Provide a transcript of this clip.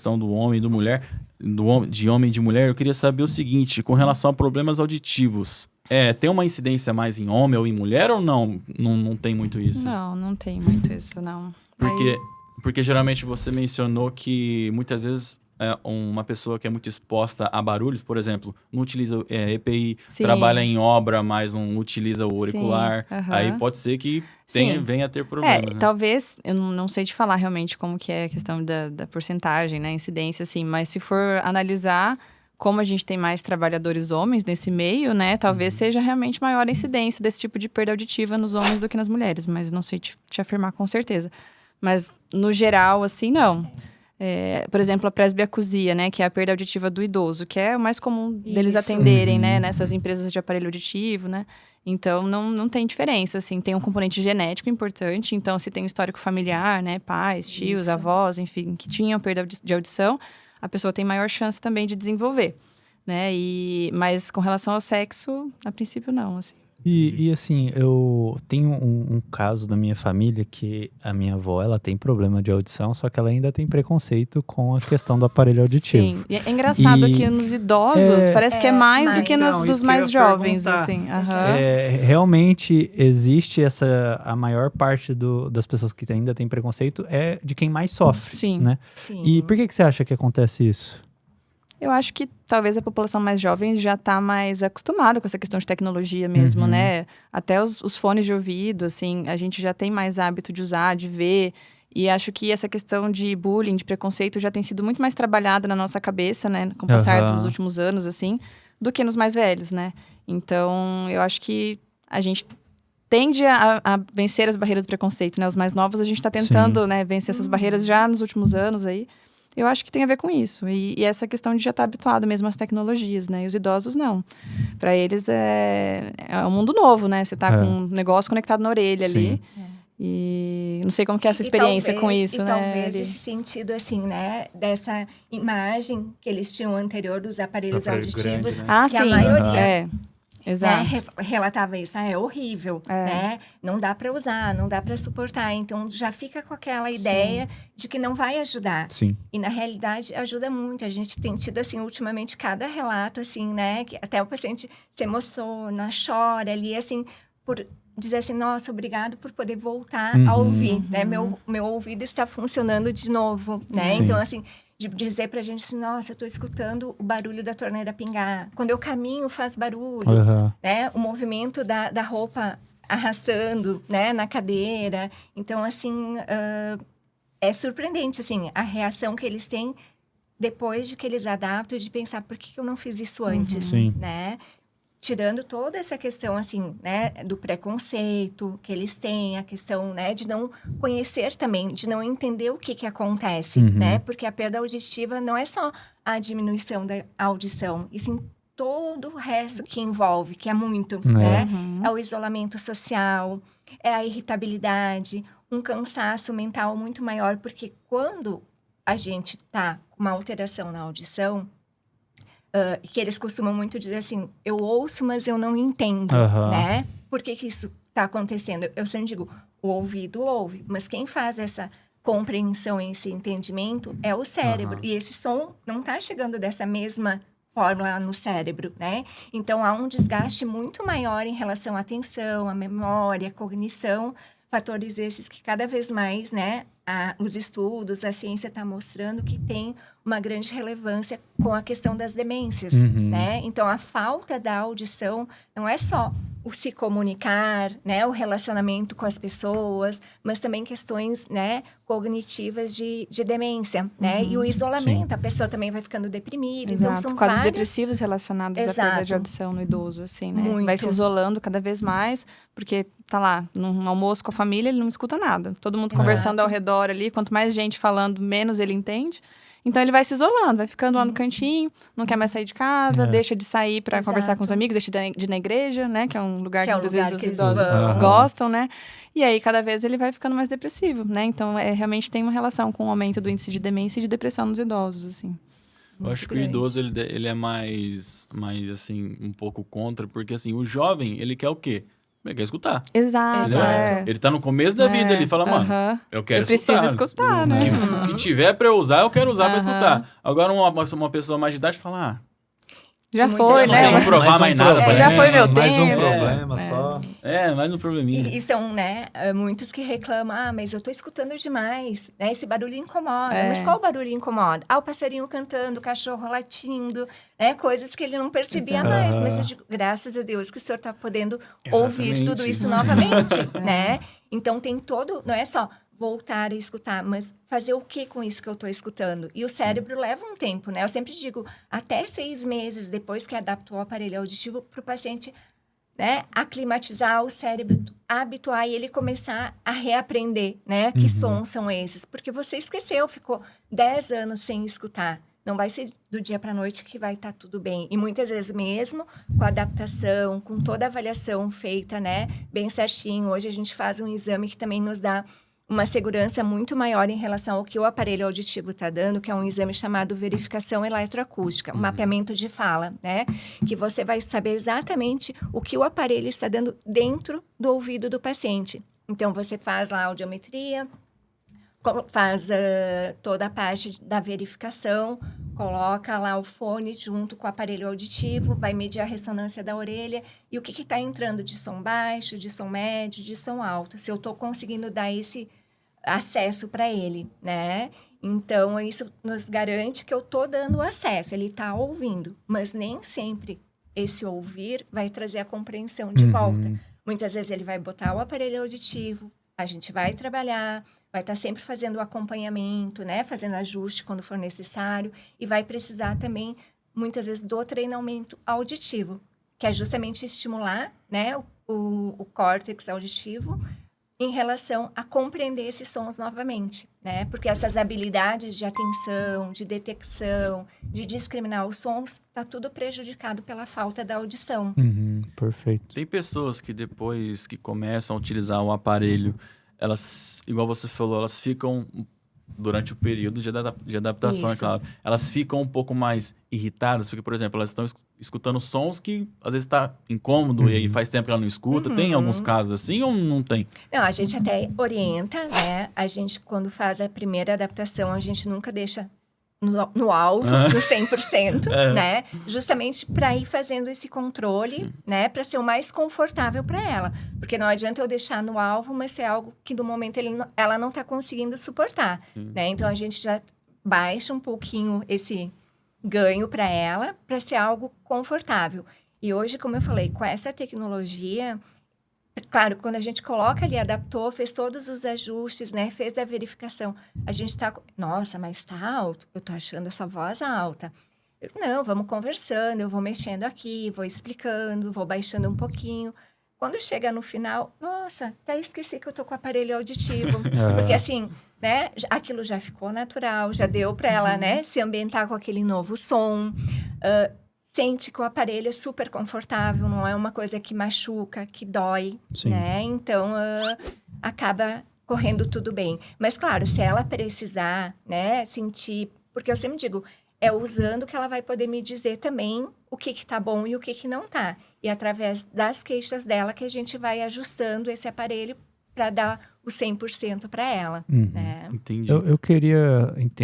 questão do homem e do mulher, de homem e de mulher, eu queria saber o seguinte, com relação a problemas auditivos. Tem uma incidência mais em homem ou em mulher ou não? Não tem muito isso? Não tem muito isso, não. Porque geralmente você mencionou que muitas vezes uma pessoa que é muito exposta a barulhos, por exemplo, não utiliza EPI, Sim. trabalha em obra, mas não utiliza o auricular, Sim, aí pode ser que venha a ter problemas. Né? Talvez, eu não sei te falar realmente como que é a questão da porcentagem, né, incidência, assim, mas se for analisar como a gente tem mais trabalhadores homens nesse meio, né, talvez seja realmente maior a incidência desse tipo de perda auditiva nos homens do que nas mulheres, mas não sei te afirmar com certeza. Mas, no geral, assim, não. Por exemplo, a presbiacusia, né, que é a perda auditiva do idoso, que é o mais comum deles atenderem, né, nessas empresas de aparelho auditivo, né? Então, não tem diferença, assim. Tem um componente genético importante. Então, se tem um histórico familiar, né, pais, tios, avós, enfim, que tinham perda de audição, a pessoa tem maior chance também de desenvolver, né? Mas com relação ao sexo, a princípio, não, assim. E assim, eu tenho um caso da minha família que a minha avó, ela tem problema de audição, só que ela ainda tem preconceito com a questão do aparelho auditivo. Sim, e é engraçado que nos idosos parece que é mais do que dos mais jovens, assim. Realmente existe a maior parte das pessoas que ainda tem preconceito é de quem mais sofre, Sim. né? Sim. E por que você acha que acontece isso? Eu acho que talvez a população mais jovem já está mais acostumada com essa questão de tecnologia mesmo, né? Até os fones de ouvido, assim, a gente já tem mais hábito de usar, de ver. E acho que essa questão de bullying, de preconceito, já tem sido muito mais trabalhada na nossa cabeça, né? Com o passar dos últimos anos, assim, do que nos mais velhos, né? Então, eu acho que a gente tende a vencer as barreiras do preconceito, né? Os mais novos, a gente está tentando, né, vencer essas barreiras já nos últimos anos aí. Eu acho que tem a ver com isso. E essa questão de já estar habituado mesmo às tecnologias, né? E os idosos, não. Para eles, é um mundo novo, né? Você tá com um negócio conectado na orelha ali. E não sei como que é a sua experiência com isso, né? Talvez esse sentido, assim, né? Dessa imagem que eles tinham anterior dos aparelhos auditivos. Grande, né? Que a maioria... Exato. Relatava isso, é horrível, né? Não dá para usar, não dá para suportar. Então, já fica com aquela ideia de que não vai ajudar. Sim. E, na realidade, ajuda muito. A gente tem tido, assim, ultimamente, cada relato, assim, né? Que até o paciente se emociona, chora ali, assim, por dizer assim, nossa, obrigado por poder voltar a ouvir, né? Meu ouvido está funcionando de novo, né? Sim. Então, assim... de dizer pra gente assim, nossa, eu tô escutando o barulho da torneira pingar. Quando eu caminho, faz barulho, né? O movimento da roupa arrastando, né? Na cadeira. Então, assim, é surpreendente, assim, a reação que eles têm depois de que eles adaptam e de pensar, por que eu não fiz isso antes, né? Tirando toda essa questão, assim, né, do preconceito que eles têm, a questão, né, de não conhecer também, de não entender o que acontece, né? Porque a perda auditiva não é só a diminuição da audição, e sim todo o resto que envolve, que é muito, né? É o isolamento social, é a irritabilidade, um cansaço mental muito maior, porque quando a gente tá com uma alteração na audição, que eles costumam muito dizer assim, eu ouço, mas eu não entendo, né? Por que isso está acontecendo? Eu sempre digo, o ouvido ouve, mas quem faz essa compreensão, esse entendimento, é o cérebro. E esse som não está chegando dessa mesma forma lá no cérebro, né? Então, há um desgaste muito maior em relação à atenção, à memória, à cognição, fatores esses que cada vez mais, né, os estudos, a ciência está mostrando que tem uma grande relevância com a questão das demências, né? Então, a falta da audição não é só o se comunicar, né, o relacionamento com as pessoas, mas também questões, né, cognitivas de demência, né? E o isolamento, a pessoa também vai ficando deprimida. Exato. Então, são quadros várias... depressivos relacionados à perda de audição no idoso, assim, né? Muito. Vai se isolando cada vez mais, porque tá lá, num almoço com a família, ele não escuta nada. Todo mundo conversando ao redor ali, quanto mais gente falando, menos ele entende. Então, ele vai se isolando, vai ficando lá no cantinho, não quer mais sair de casa, deixa de sair para conversar com os amigos, deixa de ir na igreja, né? Que é um lugar que muitas vezes os idosos gostam, né? E aí, cada vez ele vai ficando mais depressivo, né? Então, realmente tem uma relação com o aumento do índice de demência e de depressão nos idosos, assim. Eu acho que o idoso, ele é mais, assim, um pouco contra, porque, assim, o jovem, ele quer o quê? ele quer escutar. Exato. Entendeu? É. Ele tá no começo da vida, ele fala, mano, Aham. eu quero Eu preciso escutar, né? O que tiver pra eu usar, eu quero usar pra Aham. escutar. Agora uma pessoa mais de idade fala, Já Muitas foi, vezes né? não tem que provar mais nada pra Já mim. foi meu Mais um tempo. problema só. mais um probleminha. E são, né, muitos que reclamam, mas eu tô escutando demais, né? Esse barulho incomoda. É. Mas qual barulho incomoda? O passarinho cantando, o cachorro latindo, né? Coisas que ele não percebia Exato. mais. Mas eu digo, graças a Deus que o senhor tá podendo ouvir Exatamente. tudo isso novamente, né? Então tem todo, não é só voltar a escutar, mas fazer o que com isso que eu estou escutando? E o cérebro leva um tempo, né? Eu sempre digo, até 6 meses depois que adaptou o aparelho auditivo, para o paciente, né, aclimatizar o cérebro, habituar e ele começar a reaprender, né? Que sons são esses? Porque você esqueceu, ficou 10 anos sem escutar. Não vai ser do dia para a noite que vai estar tudo bem. E muitas vezes mesmo com a adaptação, com toda a avaliação feita, né, bem certinho. Hoje a gente faz um exame que também nos dá uma segurança muito maior em relação ao que o aparelho auditivo está dando, que é um exame chamado verificação eletroacústica, um mapeamento de fala, né? Que você vai saber exatamente o que o aparelho está dando dentro do ouvido do paciente. Então, você faz lá a audiometria, faz toda a parte da verificação, coloca lá o fone junto com o aparelho auditivo, vai medir a ressonância da orelha e o que está entrando de som baixo, de som médio, de som alto, se eu estou conseguindo dar esse acesso para ele, né? Então, isso nos garante que eu estou dando acesso, ele está ouvindo, mas nem sempre esse ouvir vai trazer a compreensão de volta. Muitas vezes ele vai botar o aparelho auditivo, a gente vai trabalhar, vai estar sempre fazendo o acompanhamento, né? Fazendo ajuste quando for necessário. E vai precisar também, muitas vezes, do treinamento auditivo, que é justamente estimular, né, o córtex auditivo em relação a compreender esses sons novamente, né? Porque essas habilidades de atenção, de detecção, de discriminar os sons, está tudo prejudicado pela falta da audição. Perfeito. Tem pessoas que depois que começam a utilizar o aparelho, elas, igual você falou, elas ficam, durante o período de adaptação, é Isso. claro, elas ficam um pouco mais irritadas, porque, por exemplo, elas estão escutando sons que às vezes está incômodo e aí faz tempo que ela não escuta. Tem alguns casos assim ou não tem? Não, a gente até orienta, né? A gente, quando faz a primeira adaptação, a gente nunca deixa no alvo, no 100%, né? Justamente para ir fazendo esse controle, né? Para ser o mais confortável para ela. Porque não adianta eu deixar no alvo, mas ser algo que no momento ela não está conseguindo suportar, né? Então, a gente já baixa um pouquinho esse ganho para ela, para ser algo confortável. E hoje, como eu falei, com essa tecnologia... Claro, quando a gente coloca ali, adaptou, fez todos os ajustes, né? Fez a verificação. A gente tá... Nossa, mas tá alto? Eu tô achando essa voz alta. Não, vamos conversando, eu vou mexendo aqui, vou explicando, vou baixando um pouquinho. Quando chega no final, nossa, até esqueci que eu tô com o aparelho auditivo. Porque assim, né? Aquilo já ficou natural, já deu para ela, né? Se ambientar com aquele novo som. Sente que o aparelho é super confortável, não é uma coisa que machuca, que dói, né? Então, acaba correndo tudo bem. Mas, claro, se ela precisar, né, sentir... Porque eu sempre digo, é usando que ela vai poder me dizer também o que tá bom e o que não tá. E através das queixas dela que a gente vai ajustando esse aparelho para dar o 100% para ela, né? Entendi. Eu queria entender